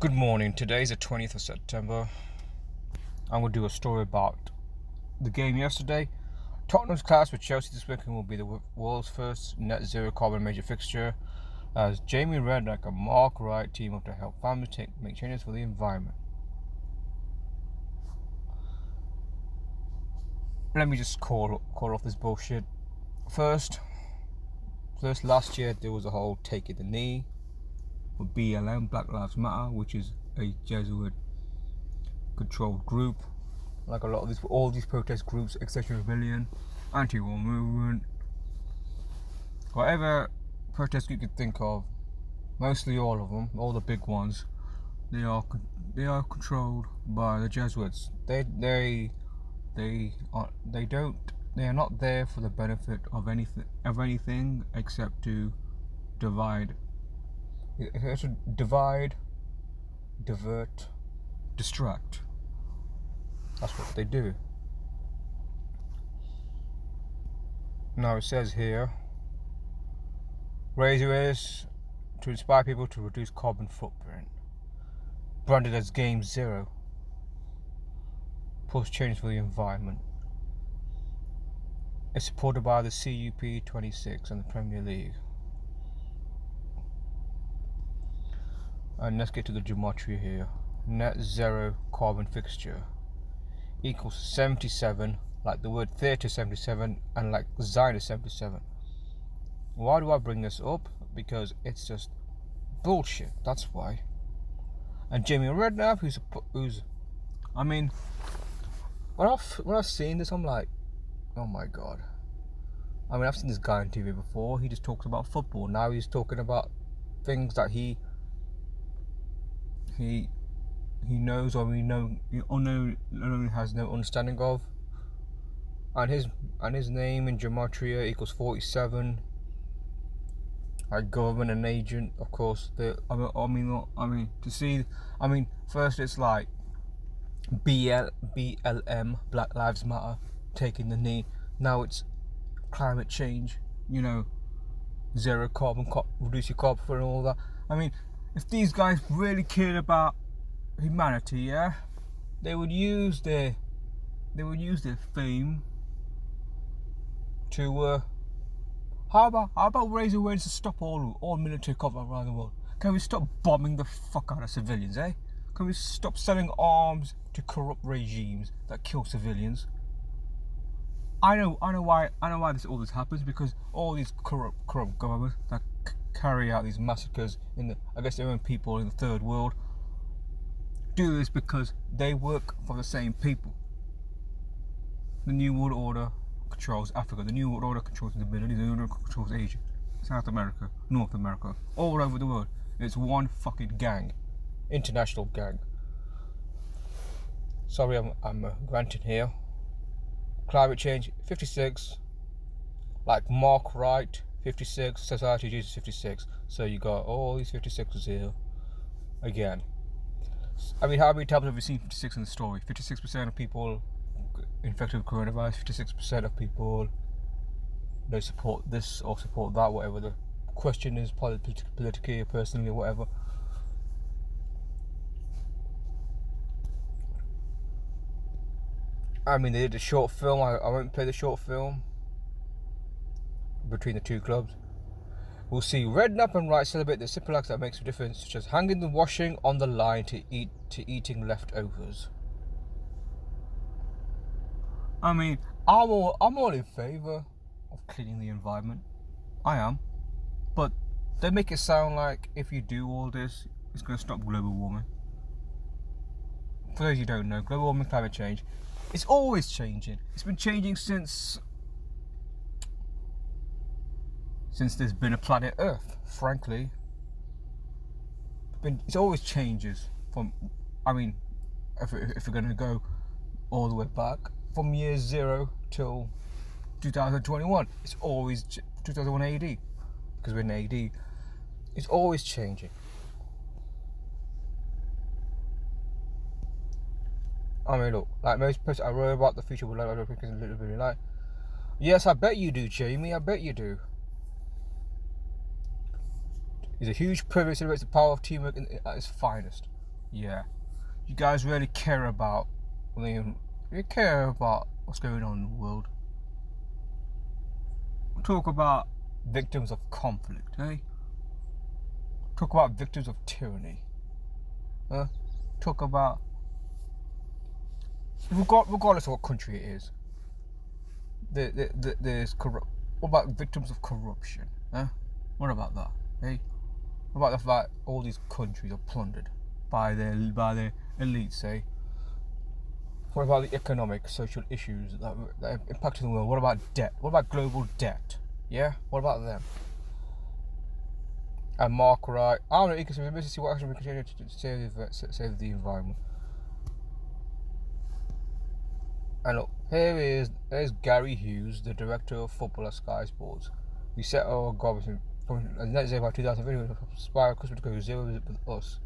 Good morning. Today is the 20th of September. I'm going to do a story about the game yesterday. Tottenham's clash with Chelsea this weekend will be the world's first net zero carbon major fixture, as Jamie Redknapp and Mark Wright team up to help families make changes for the environment. Let me just call off this bullshit. First, last year there was a whole taking the knee for BLM, Black Lives Matter, which is a Jesuit controlled group, like a lot of all these protest groups, Extinction Rebellion, anti-war movement, whatever protest you could think of, mostly all of them, all the big ones, they are controlled by the Jesuits. They are not there for the benefit of anything except to divide. It has to divide, divert, distract. That's what they do. Now it says here, raise awareness to inspire people to reduce carbon footprint. Branded as Gamezero. Post change for the environment. It's supported by the CUP 26 and the Premier League. And let's get to the geometry here. Net zero carbon fixture equals 77, like the word theatre 77 and like Zionist 77. Why do I bring this up? Because it's just bullshit, that's why. And Jamie Redknapp, who's I mean, when I've seen this, I'm like, oh my god. I mean, I've seen this guy on TV before. He just talks about football. Now he's talking about things that he knows, or has no understanding of, and his name in gematria equals 47. Like government and agent, of course. First it's like BLM, Black Lives Matter, taking the knee. Now it's climate change. Zero carbon, reduce your carbon and all that. I mean, if these guys really cared about humanity, yeah, they would use their fame to how about raise awareness to stop all military conflict around the world? Can we stop bombing the fuck out of civilians, eh? Can we stop selling arms to corrupt regimes that kill civilians? I know why all this happens, because all these corrupt governments that carry out these massacres in their own people in the third world do this because they work for the same people. The New World Order controls Africa, the New World Order controls the Middle East, the New World Order controls Asia, South America, North America, all over the world. It's one fucking gang, international gang. Sorry, I'm ranting here. Climate change 56, like Mark Wright 56, Society of Jesus 56. So you got all these 56s here again. I mean, how many times have we seen 56 in the story? 56% of people infected with coronavirus, 56% of people don't support this or support that, whatever the question is, politically or personally or whatever. I mean, they did a short film. I won't play the short film between the two clubs. We'll see Redknapp and Wright celebrate the simple acts that makes a difference, such as hanging the washing on the line to eating leftovers. I mean, I'm all in favour of cleaning the environment. I am. But they make it sound like if you do all this, it's going to stop global warming. For those who don't know, global warming, climate change, it's always changing. It's been changing since there's been a planet Earth, frankly. It always changes from, I mean, if we're going to go all the way back, from year 0 till 2021, it's always 2001 AD, because we're in AD. It's always changing. I mean, look, like most posts I wrote about the future would like a little bit like, yes, I bet you do, Jamie, I bet you do. It's a huge privilege, celebrates the power of teamwork at its finest. Yeah. You guys really care about, you care about what's going on in the world. Talk about victims of conflict, eh? Talk about victims of tyranny. Talk about, regardless of what country it is, there's corrupt. What about victims of corruption? What about that? Eh? What about the fact all these countries are plundered by their elites? Eh? What about the economic, social issues that are impacting the world? What about debt? What about global debt? Yeah, what about them? And Mark Wright, I don't know, ecosystem, see what action we continue to save the environment. And look, there's Gary Hughes, the director of football at Sky Sports. We set our goals in net zero by 2050 to inspire customers to go zero with us.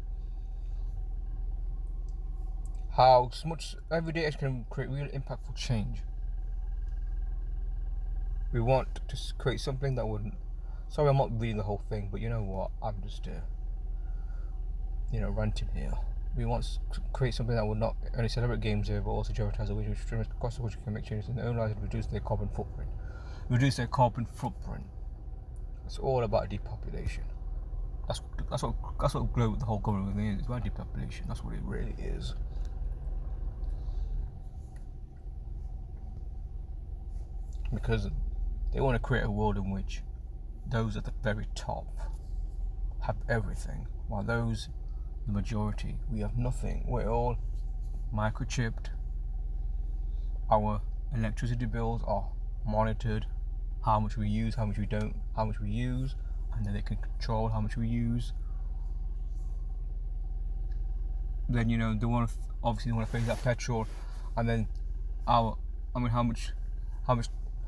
How much everyday action can create real impactful change. We want to create something that wouldn't. Sorry, I'm not reading the whole thing, but you know what? I'm just, ranting here. We want to create something that will not only celebrate Gamezero, but also jeopardize the way which streamers across the country can make changes in their own lives and reduce their carbon footprint. It's all about depopulation. That's what the whole government thing is. It's about depopulation. That's what it really is. Because they want to create a world in which those at the very top have everything, while those, the majority, we have nothing. We're all microchipped. Our electricity bills are monitored. How much we use, how much we don't, how much we use, and then they can control how much we use. Then they want to phase out petrol, and then how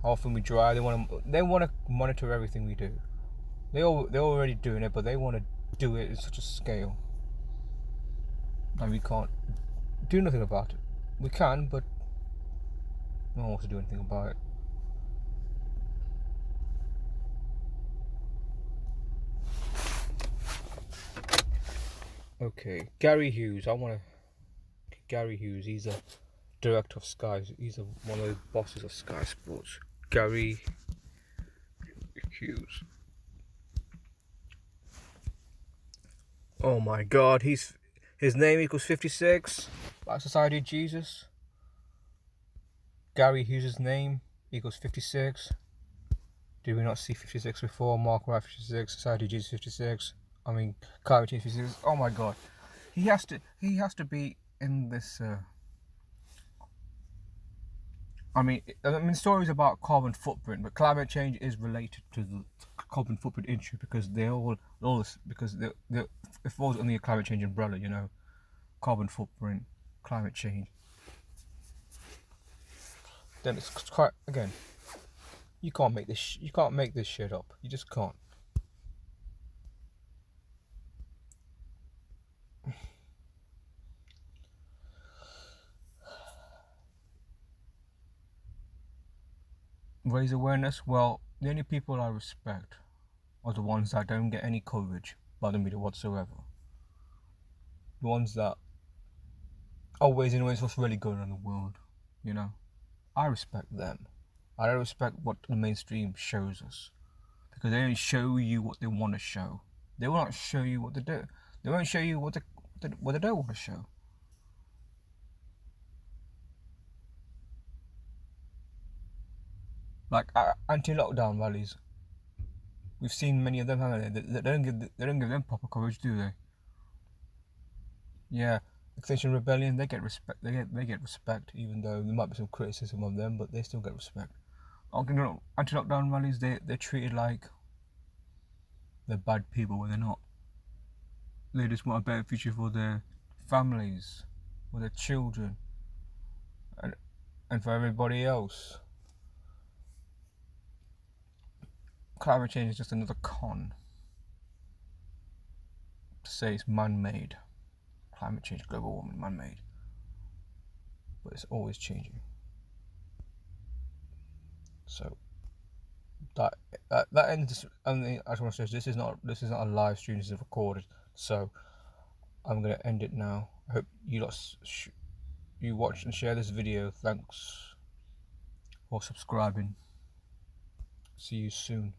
often we drive. They want to monitor everything we do. They're already doing it, but they want to do it in such a scale, and we can't do nothing about it. We can, but no one wants to do anything about it. Okay, Gary Hughes. Gary Hughes. He's a director of Sky. He's one of the bosses of Sky Sports. Gary Hughes. Oh my God, his name equals 56. Like Society of Jesus. Gary Hughes' name equals 56. Did we not see 56 before? Mark Wright 56. Society of Jesus 56. Climate change 56. Oh my God, he has to be in this. Stories about carbon footprint, but climate change is related to the carbon footprint issue because it falls under the climate change umbrella. Carbon footprint, climate change. Then it's quite, again. You can't make this. You can't make this shit up. You just can't. Raise awareness. Well, the only people I respect are the ones that don't get any coverage by the media whatsoever. The ones that always knows what's really going on in the world. I respect them. I don't respect what the mainstream shows us, because they don't show you what they want to show. They will not show you what to do. They won't show you what they don't want to show. Like anti-lockdown rallies. We've seen many of them, haven't they? They don't give them proper coverage, do they? Yeah, Extinction Rebellion, they get respect. They get respect, even though there might be some criticism of them, but they still get respect. Anti-lockdown rallies, they're treated like they're bad people when they're not. They just want a better future for their families, for their children, and for everybody else. Climate change is just another con to say it's man-made. Climate change, global warming, man-made, but it's always changing. So that ends. I just want to say this is not a live stream. This is recorded. So I'm gonna end it now. I hope you you watch and share this video. Thanks for subscribing. See you soon.